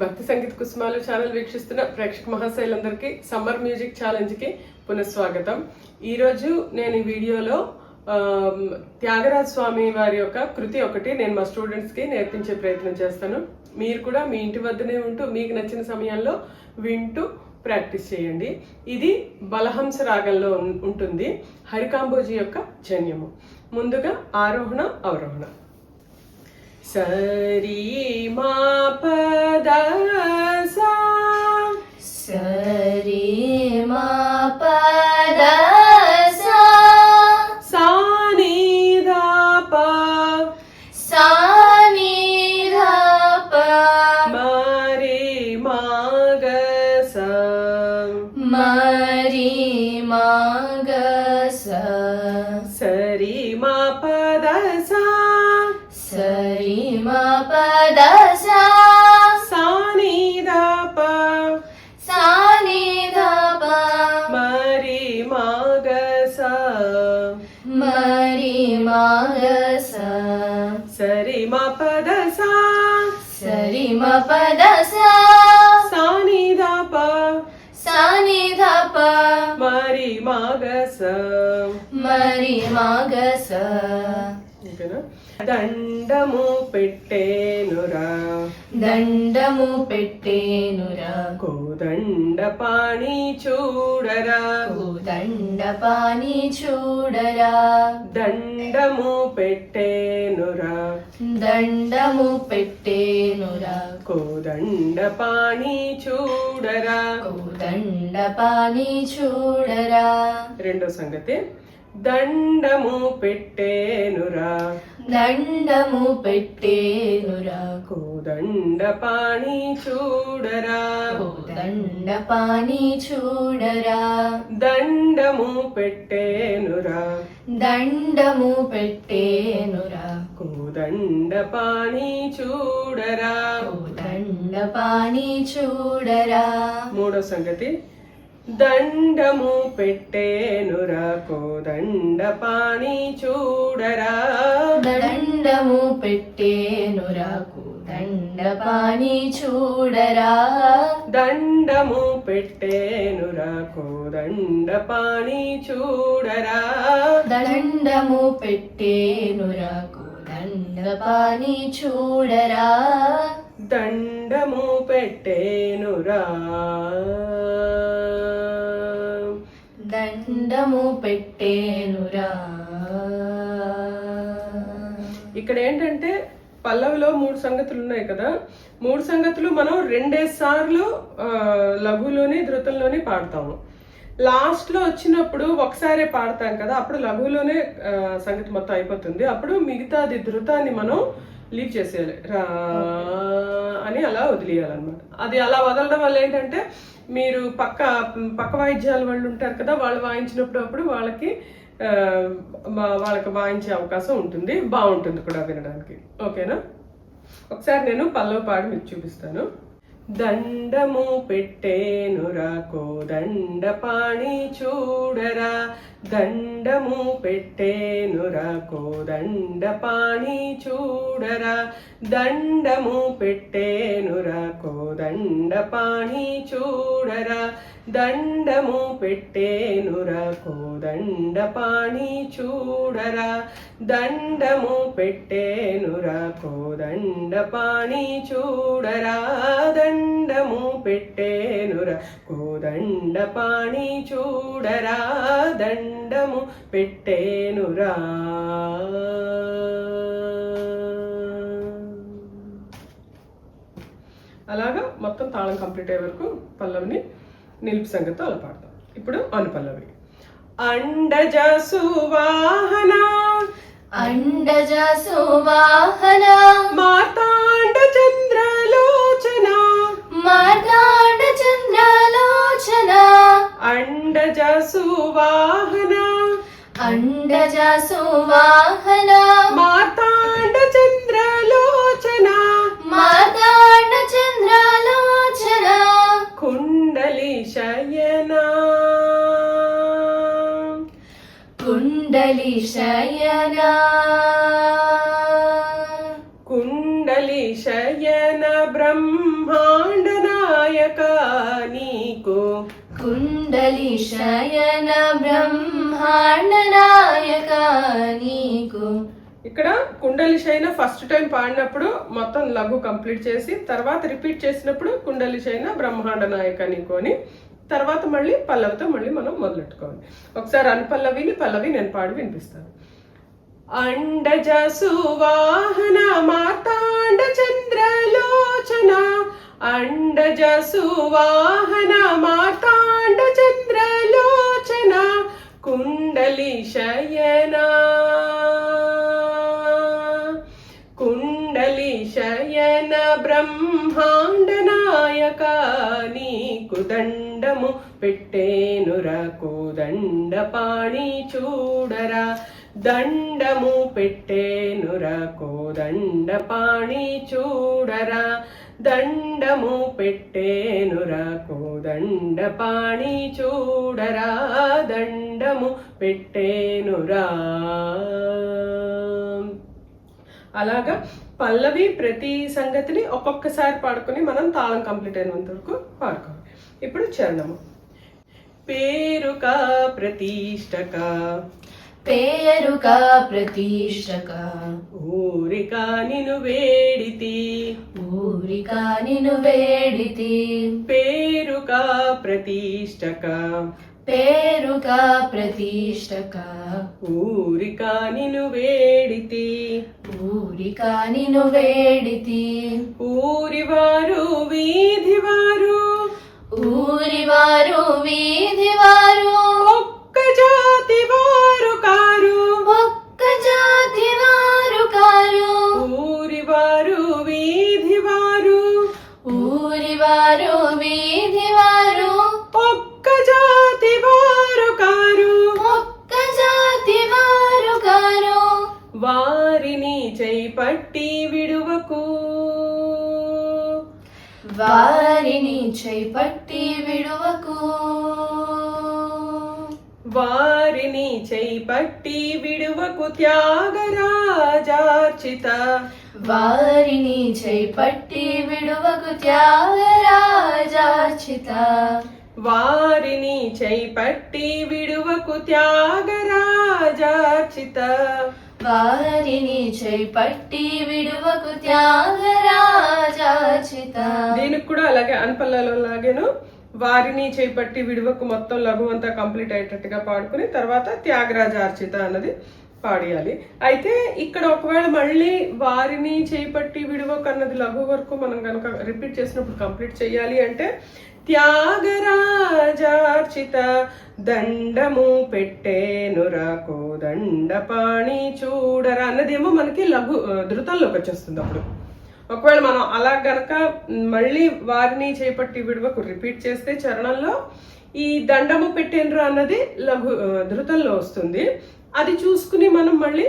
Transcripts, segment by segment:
భక్తి సంగీత కుసుమాలు ఛానల్ వీక్షిస్తున్న ప్రేక్షక మహాశైలందరికీ సమ్మర్ మ్యూజిక్ ఛాలెంజ్కి పునఃస్వాగతం. ఈరోజు నేను ఈ వీడియోలో త్యాగరాజ స్వామి వారి యొక్క కృతి ఒకటి నేను మా స్టూడెంట్స్కి నేర్పించే ప్రయత్నం చేస్తాను. మీరు కూడా మీ ఇంటి వద్దనే ఉంటూ మీకు నచ్చిన సమయాల్లో వింటూ ప్రాక్టీస్ చేయండి. ఇది బలహంస రాగంలో ఉంటుంది. హరికాంబోజీ యొక్క జన్యము. ముందుగా ఆరోహణ అవరోహణ. సరి మా పద సా, సరి మా పద సా, సా ని ధ ప, సా ని ధ ప, మరి మా గ స, మరి మా గ స, సరి మా పద సా, సరి మా పద సా, సా ని ధ ప, సా ని ధ ప, మరి మా గ స, మరి మా గ స, సరి మా పద సా, సరి మా పద సా, సా ని ధ ప, సా ని ధ ప, మరి మా గ స. మరి మా గ స. ఓకేనా? దండము పెట్టేనురా, దండము పెట్టేనురా, కోదండ పాణి చూడరా, కోదండ పాని చూడరా, దండము పెట్టేనురా, దండము పెట్టేనురా, కోదండ పాణి చూడరా. కోదండ పాని చూడరా. రెండో సంగతి, దండము పెట్టేనురా, దండము పెట్టేనురా, కోదండ పాణి చూడరా, కోదండ పాని చూడరా, దండము పెట్టేనురా, దండము పెట్టేనురా, కోదండ పాణి చూడరా. కోదండ పాని చూడరా. మూడో సంగతి, దండము పెట్టేనురా, కోదండ పాణి చూడరా, దండము పెట్టేనురా, కోదండ పాని చూడరా, దండము పెట్టేనురా, కోదండ పాణి చూడరా, దండము పెట్టేనురా, కోదండ పాని చూడరా, దండము పెట్టేనురా, దండము పెట్టేనురా. ఇక్కడ ఏంటంటే పల్లవిలో 3 సంగతులు ఉన్నాయి కదా. 3 సంగతులు మనం 2 సార్లు లఘులోని ధృతంలోని పాడతాము. లాస్ట్ లో వచ్చినప్పుడు ఒకసారి పాడతాం కదా, అప్పుడు లఘులోనే సంగతి మొత్తం అయిపోతుంది. అప్పుడు మిగతాది ధృతాన్ని మనం లీవ్ చేసేయాలి, రా అని అలా వదిలేయాలన్నమాట. అది అలా వదలడం వల్ల ఏంటంటే మీరు పక్క వాయిద్యాల వాళ్ళు ఉంటారు కదా, వాళ్ళు వాయించినప్పుడు అప్పుడు వాళ్ళకి వాయించే అవకాశం ఉంటుంది. బాగుంటుంది కూడా వినడానికి. ఓకేనా? ఒకసారి నేను పల్లవి పాడి మీకు చూపిస్తాను. దండము పెట్టేనురా, కోదండ పాణి చూడరా, దండము పెట్టేనురా, కోదండ పాణి చూడరా, దండము పెట్టేనురా, కోదండ పాణి చూడరా, దండము పెట్టేనురా, కోదండ పాణి చూడరా, దండము పెట్టేనురా, కోదండ పాణి చూడరా, దండము పెట్టేనురా, కోదండ పాణి చూడరా, దండము పెట్టేనురా. అలాగా మొత్తం తాళం కంప్లీట్ అయ్యే వరకు పల్లవిని నిలుపు సంగతితో అలా పాడతాం. ఇప్పుడు అనుపల్లవి. అండజ సువాహన, అండజ సువాహన, మార్తాండ చంద్రలోచన, మార్తాండ చంద్రలోచన, అండజ సువాహన, అండజ సువాహన, మార్తాండ చంద్రలోచన, మార్తాండ చంద్రలోచన, కుండలి శయన, కుండలి శయన, కుండలి శయన బ్రహ్మాండ కుండలి శయన బ్రహ్మాండ నాయక నీకు. ఇక్కడ కుండలి శయన ఫస్ట్ టైం పాడినప్పుడు మొత్తం లఘు కంప్లీట్ చేసి తర్వాత రిపీట్ చేసినప్పుడు కుండలి శయన బ్రహ్మాండ నాయక నీకు అని తర్వాత మళ్ళీ పల్లవితో మళ్ళీ మనం మొదలెట్టుకోవాలి. ఒకసారి అనుపల్లవిని పల్లవి నేను పాడి వినిపిస్తాను. అండజ సువాహన మార్తాండ చంద్రలోచన అండజ సువాహన మార్తాండ చంద్రలోచన కుండలి శయన కుండలి శయన బ్రహ్మాండ నాయక నీకు దండము పెట్టేనురా కోదండ పాణి చూడరా దండము పెట్టేనురా కోదండ పాణి చూడరా దండము పెట్టేనురా కోదండ పాణి చూడరా దండము పెట్టేనురా. అలాగా పల్లవి ప్రతి సంగతిని ఒక్కొక్కసారి పాడుకొని మనం తాళం కంప్లీట్ అయినంత వరకు పాడుకోవాలి. ఇప్పుడు చరణము. పేరుక ప్రతిష్టక పేరుక ప్రతిష్టక ఊరిక నిను వేడితి ఊరిక నిను వేడితి. పేరుక ప్రతిష్టక పేరుక ప్రతిష్టక ఊరిక నిను వేడితి ఊరిక నిను వేడితి. ఊరివారు వీధివారు ఊరివారు వీధివారు ఒక్క జాతి వారు కారు ఒక్క జాతి వారు కారు. ఊరివారు వీధివారు ఊరివారు వీధివారు ఒక్క జాతి వారు కారు ఒక్క జాతి వారు కారు. వారిని చేపట్టి విడువకు వారిని చేపట్టి విడువకు వారిని చేపట్టి విడువకు త్యాగరాజార్చిత వారిని చేపట్టి విడువకు త్యాగరాజార్చిత. వారిని చేపట్టి విడువకు త్యాగరాజార్చిత వారిని చేపట్టి విడువకు త్యాగరాజార్చిత. దీనికి కూడా అలాగే అనుపల్లలో లాగేను వారిని చేపట్టి విడువకు మొత్తం లఘు అంతా కంప్లీట్ అయ్యేటట్టుగా పాడుకుని తర్వాత త్యాగరాజార్చిత అన్నది పాడేయాలి. అయితే ఇక్కడ ఒకవేళ మళ్ళీ వారిని చేపట్టి విడువకు అన్నది లఘు వరకు మనం కనుక రిపీట్ చేసినప్పుడు కంప్లీట్ చేయాలి అంటే త్యాగరాజార్చిత దండము పెట్టేనురా కోదండ పాణి చూడరా అన్నదేమో మనకి లఘు ధృతంలోకి వచ్చేస్తుంది. అప్పుడు ఒకవేళ మనం అలా గనక మళ్ళీ వారిని చేపట్టి విడువకు రిపీట్ చేస్తే చరణంలో ఈ దండము పెట్టేనురా అన్నది లఘు ధృతంలో వస్తుంది. అది చూసుకుని మనం మళ్ళీ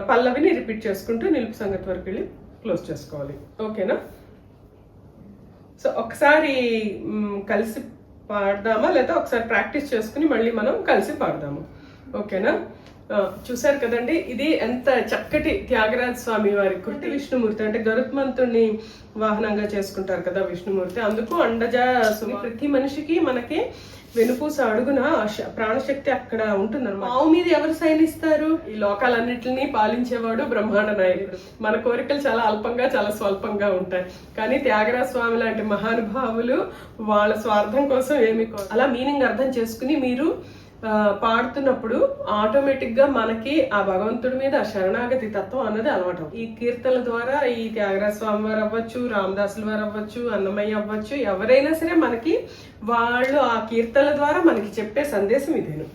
పల్లవిని రిపీట్ చేసుకుంటూ నిలుపు సంగతి వరకు వెళ్ళి క్లోజ్ చేసుకోవాలి. ఓకేనా? సో ఒకసారి కలిసి పాడదామా లేదా ఒకసారి ప్రాక్టీస్ చేసుకుని మళ్ళీ మనం కలిసి పాడదాము. ఓకేనా? చూసారు కదండి, ఇది ఎంత చక్కటి త్యాగరాజ స్వామి వారి కృతి. విష్ణుమూర్తి అంటే గరుత్మంతుడిని వాహనంగా చేసుకుంటారు కదా విష్ణుమూర్తి. అందుకు అండజ ప్రతి మనిషికి మనకి వెనుపూస అడుగున ప్రాణశక్తి అక్కడ ఉంటుందన్నమాట. మావు మీద ఎవరు సైనిస్తారు? ఈ లోకాలన్నిటిని పాలించేవాడు బ్రహ్మాండ నాయకుడు. మన కోరికలు చాలా అల్పంగా చాలా స్వల్పంగా ఉంటాయి. కానీ త్యాగరాజ స్వామి లాంటి మహానుభావులు వాళ్ళ స్వార్థం కోసం అలా మీనింగ్ అర్థం చేసుకుని మీరు పాడుతున్నప్పుడు ఆటోమేటిక్ గా మనకి ఆ భగవంతుడి మీద ఆ శరణాగతి తత్వం అన్నది అలవాటు. ఈ కీర్తనల ద్వారా ఈ త్యాగరాజ స్వామి వారు అవ్వచ్చు, రామదాసుల వారు అవ్వచ్చు, అన్నమయ్య అవ్వచ్చు, ఎవరైనా సరే మనకి వాళ్ళు ఆ కీర్తనల ద్వారా మనకి చెప్పే సందేశం ఇదేను.